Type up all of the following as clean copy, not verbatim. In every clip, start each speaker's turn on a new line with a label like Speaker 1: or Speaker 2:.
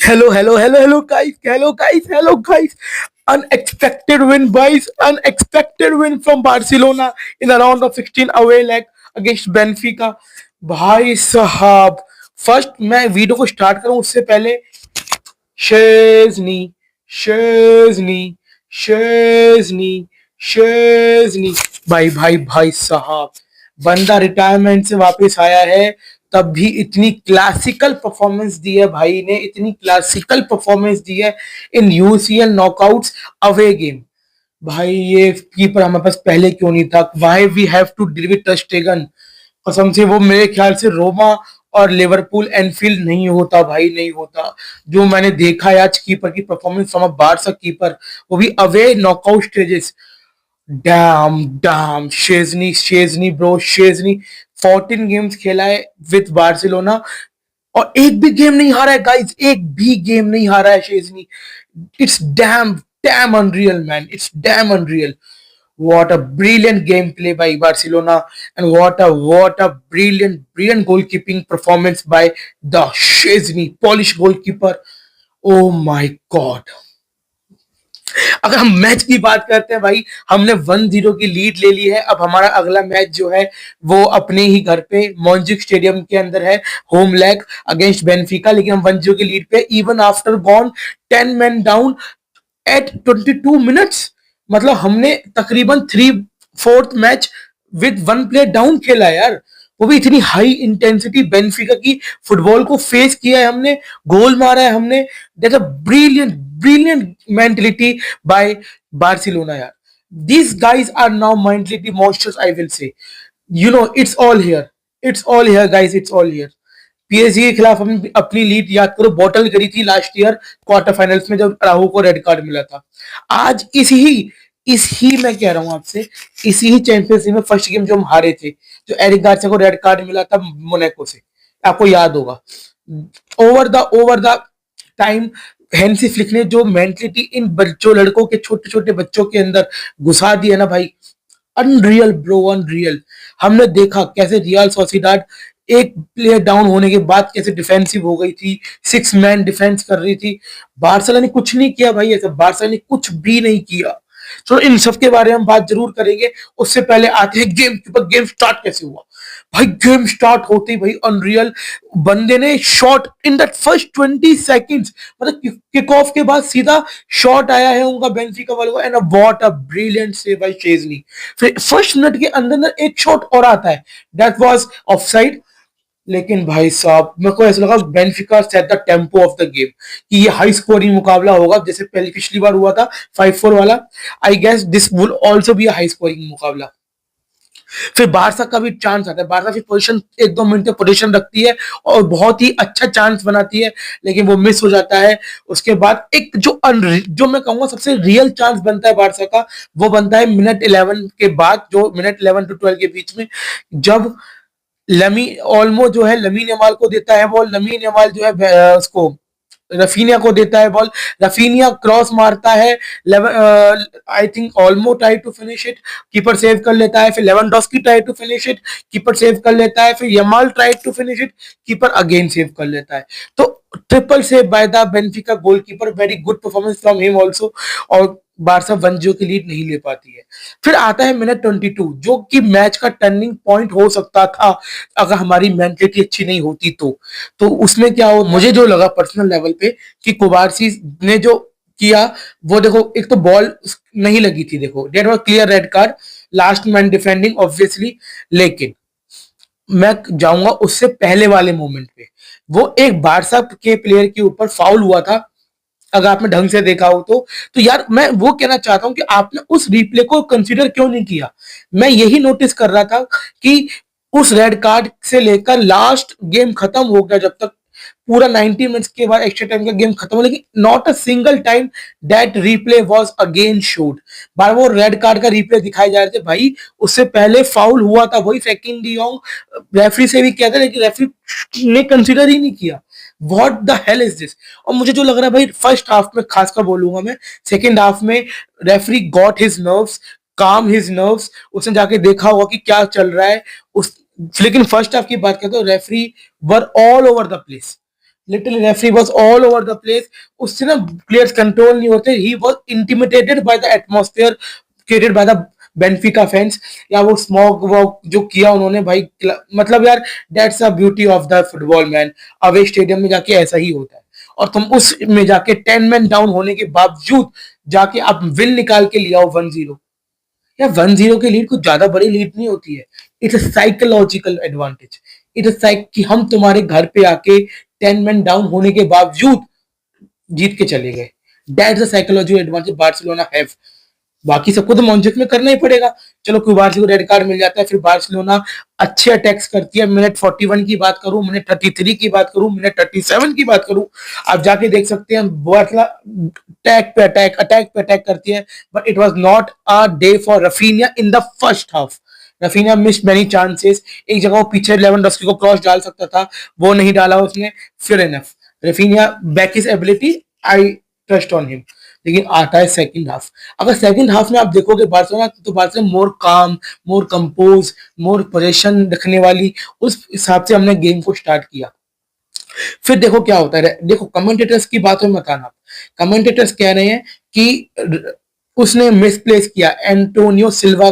Speaker 1: Hello, guys. Unexpected win, guys. Unexpected win from Barcelona in the round of 16 away leg against Benfica. भाई साहब, first मैं video को start करूं उससे पहले शेजनी शेजनी शेजनी शेजनी भाई भाई भाई साहब, बंदा रिटायरमेंट से वापस आया है, तब भी इतनी क्लासिकल परफॉर्मेंस दी है भाई ने, इतनी क्लासिकल परफॉर्मेंस दी है in UCL knockouts away game. भाई ये कीपर हमारे पास पहले क्यों नहीं था? Why we have to deal with ter Stegen? कसम से वो मेरे ख्याल से रोमा और लिवरपूल एनफील्ड नहीं होता भाई, नहीं होता। जो मैंने देखा है आज कीपर की performance from a Barca keeper, वो भी away knockout stages. Damn damn Szczesny Szczesny bro Szczesny 14 games खेला है विद बार्सिलोना और एक भी गेम नहीं हारा है गाइस, एक भी गेम नहीं हारा है Szczesny. It's damn damn unreal man, it's damn unreal. What a brilliant gameplay by Barcelona, and what a brilliant goalkeeping performance by the Szczesny Polish goalkeeper. Oh my God! अगर हम match की बात करते हैं भाई, हमने 1-0 की लीड ले ली है। अब हमारा अगला मैच जो है वो अपने ही घर पे मॉन्जुइक स्टेडियम के अंदर है, होम लेग अगेंस्ट बेनफिका। लेकिन हम 1-0 की लीड पे even after gone 10 man down at 22 minutes, मतलब हमने तकरीबन 3/4 मैच विद 1 प्लेयर डाउन खेला है यार। वो भी इतनी हाई इंटेंसिटी बेनफिका की फुटबॉल को फेस किया है हमने, गोल मारा है हमने। That's a brilliant brilliant mentality by Barcelona यार। These guys are now mentality monsters, I will say. It's all here. It's all here, guys. It's all here. PSG के खिलाफ हम अपनी लीड याद करो, बॉटल करी थी लास्ट ईयर क्वार्टर फाइनल्स में जब राहु को रेड कार्ड मिला था। आज इस ही मैं कह रहा हूं आपसे, इसी ही चैंपियंस लीग में फर्स्ट गेम जो हम हारे थे, जो एरिक गार्सिया को रेड कार्ड मिला था मोनाको से, आपको याद होगा। Over the time Hansi flick ने जो मेंटलिटी इन बच्चों लड़कों के छोटे छोटे बच्चों के अंदर घुसा दी है ना भाई, अनरियल ब्रो, अनरियल। हमने देखा कैसे रियल सोसिडाड एक प्लेयर डाउन होने के बाद कैसे डिफेंसिव हो गई थी, 6 मैन डिफेंस कर रही थी। बार्सा ने कुछ नहीं किया भाई, ऐसा बार्सा ने कुछ भी नहीं किया। तो इन सब के बारे में हम बात जरूर करेंगे। उससे पहले आते हैं गेम के ऊपर। गेम स्टार्ट कैसे हुआ भाई? गेम स्टार्ट होते ही भाई अनरियल बंदे ने shot in that first 20 seconds, मतलब किक ऑफ के बाद सीधा शॉट आया है उनका बेंफिका वालों का, and what a brilliant save by Szczesny. फिर फर्स्ट मिनट के अंदर एक शॉट और आता है, दैट वाज ऑफसाइड। लेकिन भाई साहब मेरे को ऐसा लगा Benfica set the tempo of the game, कि ये हाई स्कोरिंग मुकाबला होगा जैसे पहले पिछली बार हुआ था 5-4 वाला। I guess this will also be a high scoring मुकाबला। फिर बारसा का भी चांस आता है, बारसा फिर पोजीशन 1-2 मिनट तक पोजीशन रखती है और बहुत ही अच्छा चांस बनाती है, लेकिन वो मिस हो जाता है। उसके बाद एक जो मैं कहूंगा सबसे रियल चांस बनता है बारसा का, वो बनता है मिनट 11 के बाद, जो मिनट 11 to 12 के बीच में, जब लमी ऑल्मो जो है लमीन यमाल को देता है बॉल। लमीन यमाल जो है उसको रफीनिया को देता है बॉल। रफीनिया क्रॉस मारता है, I think Olmo try to finish it, keeper save कर लेता है। फिर Lewandowski try to finish it, keeper save कर लेता है। फिर Yamal try to finish it, keeper again save कर लेता है। तो triple save by the Benfica goalkeeper, very good performance from him also. और बारसा 1-0 की लीड नहीं ले पाती है। फिर आता है मिनट 22, जो कि मैच का टर्निंग पॉइंट हो सकता था अगर हमारी मेंटलिटी अच्छी नहीं होती तो उसमें क्या हो, मुझे जो लगा पर्सनल लेवल पे कि कुबारसी ने जो किया, वो देखो एक तो बॉल नहीं लगी थी, देखो that was clear red card, last man defending obviously. लेकिन मैं जाऊंगा उससे पहले वाले मोमेंट पे, वो एक बारसा के प्लेयर के ऊपर फाउल हुआ था, अगर आपने ढंग से देखा हो तो यार मैं वो कहना चाहता हूं कि आपने उस रिप्ले को कंसीडर क्यों नहीं किया? मैं यही नोटिस कर रहा था कि उस रेड कार्ड से लेकर लास्ट गेम खत्म हो गया, जब तक पूरा 90 मिनट्स के बाद एक्स्ट्रा टाइम का गेम खत्म हो, लेकिन not a single time that replay was again showed. बार वो रेड कार्ड का रिप्ले दिखाए जा रहे थे भाई, उससे पहले फाउल हुआ था वही फ्रैंकिन डी योंग, रेफरी से भी किया था, लेकिन रेफरी ने कंसीडर ही नहीं किया। What the hell is this? और मुझे जो लग रहा है भाई, फर्स्ट हाफ में खासकर बोलूंगा मैं, सेकेंड हाफ में रेफरी गॉट हिज नर्व्स, काम हिज नर्व्स, उसने जाके देखा होगा कि क्या चल रहा है उस। लेकिन फर्स्ट हाफ की बात करें तो referee were all over the place, little referee was all over the place. उससे ना प्लेयर्स कंट्रोल नहीं होते, he was intimidated by the atmosphere created by the Benfica fans. या वो स्मॉग वो जो किया उन्होंने भाई, मतलब यार that's the beauty of the football man. Away stadium में जाके ऐसा ही होता है, और तुम उस में जाके 10 मैन डाउन होने के बावजूद जाके आप विन निकाल के लिया हो 1-0। या 1-0 की लीड कुछ ज्यादा बड़ी लीड नहीं होती है। It's a psychological advantage. It's like कि हम तुम्हारे घर पे आके 10 मैन डाउन होने के बावजूद जीत के चले गए। That's the psychological advantage Barcelona have. बाकी सबको तो मॉन्जेक में करना ही पड़ेगा। चलो कुबार्सी को रेड कार्ड मिल जाता है, फिर बार्सिलोना अच्छे अटैक्स करती है। मिनट 41 की बात करूं, मिनट 33 की बात करूं, मिनट 37 की बात करूं, आप जाके देख सकते हैं बार्सिलोना अटैक पे अटैक करती है। But it was not a day for Raphinha in the first half. Raphinha missed many chances. एक जगह वो पीछे लेवेंडोस्की को क्रॉस डाल सकता था, वो नहीं डाला उसने। फिर enough Raphinha back his ability, I trust on him. लेकिन आता है सेकंड हाफ। अगर सेकंड हाफ में आप देखोगे बार्सिलोना, तो बार्सिलोना मोर काम, मोर कंपोज, मोर पोजीशन रखने वाली, उस हिसाब से हमने गेम को स्टार्ट किया। फिर देखो क्या होता है। देखो कमेंटेटर्स की बात में मत आना। कमेंटेटर्स कह रहे हैं कि उसने मिसप्लेस किया, एंटोनियो सिल्वा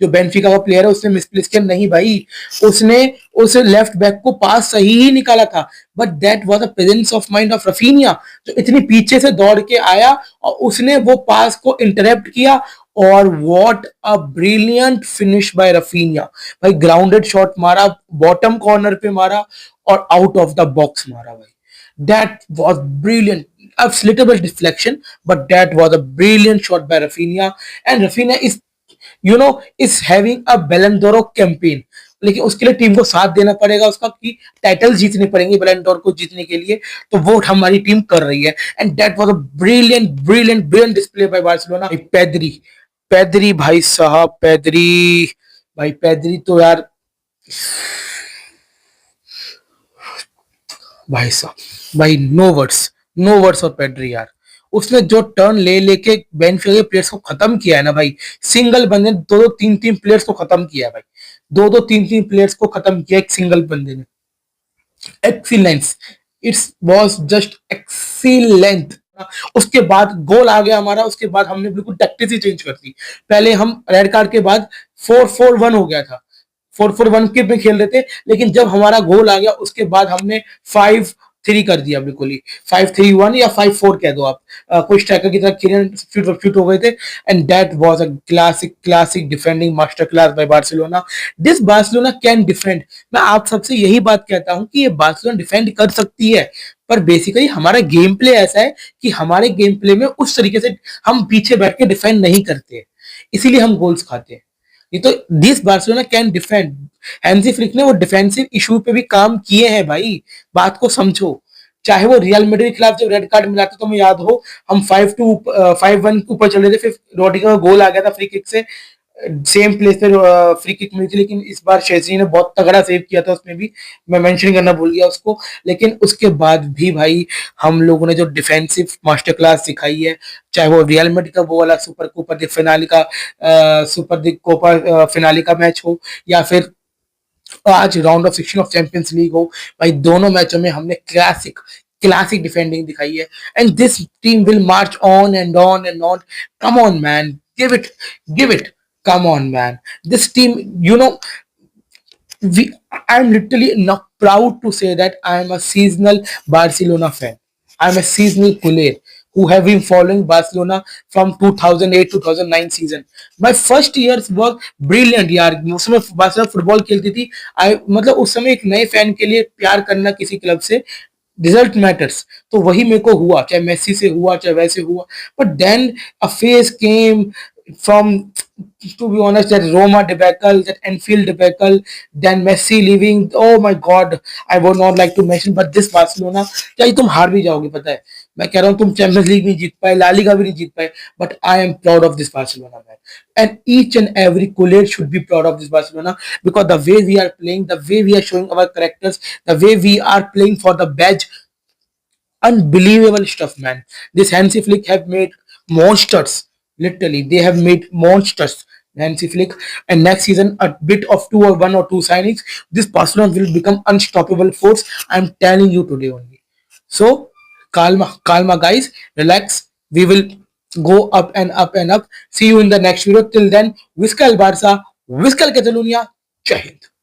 Speaker 1: जो बेंफिका का प्लेयर है उसने मिसप्लेस किया। नहीं भाई, उसने उस लेफ्ट बैक को पास सही ही निकाला था। But that was the presence of mind of Raphinha, जो इतनी पीछे से दौड़ के आया और उसने वो पास को इंटरप्ट किया। और what a brilliant finish by Raphinha. भाई ग्राउंडेड शॉट मारा, बॉटम कॉर्नर पे मारा, और आउट ऑफ द बॉक्स मारा भाई। That was brilliant. A little bit deflection, but that was a brilliant shot by Rafinha. And Rafinha is having a Ballon d'Or campaign. लेकिन उसके लिए team को साथ देना पड़ेगा उसका, कि टाइटल जीतने पड़ेंगे बैलन डोर को जीतने के लिए। तो वो हमारी टीम कर रही है। And that was a brilliant brilliant brilliant display by Barcelona. Pedri, Pedri भाई साहब, पैदरी भाई, पैदरी तो यार भाई साहब, भाई नो वर्ड्स, नो वर्ड्स और पेड्री यार। उसने जो टर्न ले लेके बेंफिका के प्लेयर्स को खत्म किया है ना भाई, सिंगल बंदे ने दो दो तीन तीन प्लेयर्स को खत्म किया है भाई। दो दो तीन तीन प्लेयर्स को खत्म किया एक सिंगल बंदे ने। Excellence, it's was just excellent. उसके बाद गोल आ गया हमारा। उसके बाद हमने बिल्कुल टैक्टिक्स ही चेंज कर दी। पहले हम रेड कार्ड के बाद 4-4-1 हो गया था, 4-4-1 के में खेल रहे थे। लेकिन जब हमारा गोल आ गया उसके बाद हमने 5-3 कर दिया, बिल्कुल ही 5-3-1 या 5-4 कह दो आप। कोई स्ट्राइकर की तरह खेलने सब्स्टिट्यूट हो गए थे। And that was a classic classic defending masterclass by Barcelona. This Barcelona can defend. मैं आप सबसे यही बात कहता हूं कि ये बार्सिलोना डिफेंड कर सकती है। पर बेसिकली हमारा गेम प्ले ऐसा है कि हमारे गेम प्ले में उस तरीके से हम पीछे बैठ के डिफेंड नहीं करते, इसीलिए हम गोल्स खाते हैं। ये तो this Barcelona can defend. Hansi flick ने वो डिफेंसिव इशू पे भी काम किए हैं भाई, बात को समझो। चाहे वो रियल मैड्रिड के खिलाफ जब रेड कार्ड मिला था, तो मैं याद हो हम 5-1 के ऊपर चले थे, फिर रोड्रिगो का गोल आ गया था फ्री किक से। सेम प्लेस पे फ्री किक मिली थी, लेकिन इस बार शेजनी ने बहुत तगड़ा सेव किया था उसमें भी, मैं मेंशन करना भूल गया उसको। लेकिन उसके बाद भी भाई हम लोगों ने जो डिफेंसिव मास्टर क्लास सिखाई है, चाहे वो रियल मैड्रिड का वो वाला सुपर कोपा दी फिनाले का सुपर दी कोपा फिनाले का मैच हो, या फिर आज round of 16 of champions league हो, भाई दोनों मैचों में हमने क्लासिक क्लासिक डिफेंडिंग दिखाई है। And this team will march on and on and on. Come on man, give it, come on man, this team, we I'm literally not proud to say that I am a seasonal Barcelona fan. I'm a seasonal Kuler who have been following Barcelona from 2008-2009 season. My first years was brilliant यार। उस समय Barcelona football खेलती थी। आई मतलब उस समय एक नए फैन के लिए प्यार करना किसी क्लब से, रिजल्ट मैटर्स, तो वही मेरे को हुआ, चाहे मेसी से हुआ चाहे वैसे हुआ। But then a phase came from, to be honest, that Roma debacle, that Anfield debacle, then Messi leaving. Oh my God, I would not like to mention, but this Barcelona, क्या तुम हार भी जाओगे पता है। मैं कह रहा हूँ तुम चैंपियंस लीग नहीं जीत पाए, ला लीगा भी नहीं जीत पाए, but I am proud of this Barcelona man. And each and every Kulet should be proud of this Barcelona, because the way we are playing, the way we are showing our characters, the way we are playing for the badge, unbelievable stuff, man. This Hansi Flick have made monsters. Literally, they have made monsters. Hansi Flick, and next season a bit of two or one or two signings, this Barcelona will become unstoppable force. I'm telling you today only. So calma, guys. Relax. We will go up and up and up. See you in the next video. Till then, Viscal Barca, Viscal Catalonia. Jai Hind.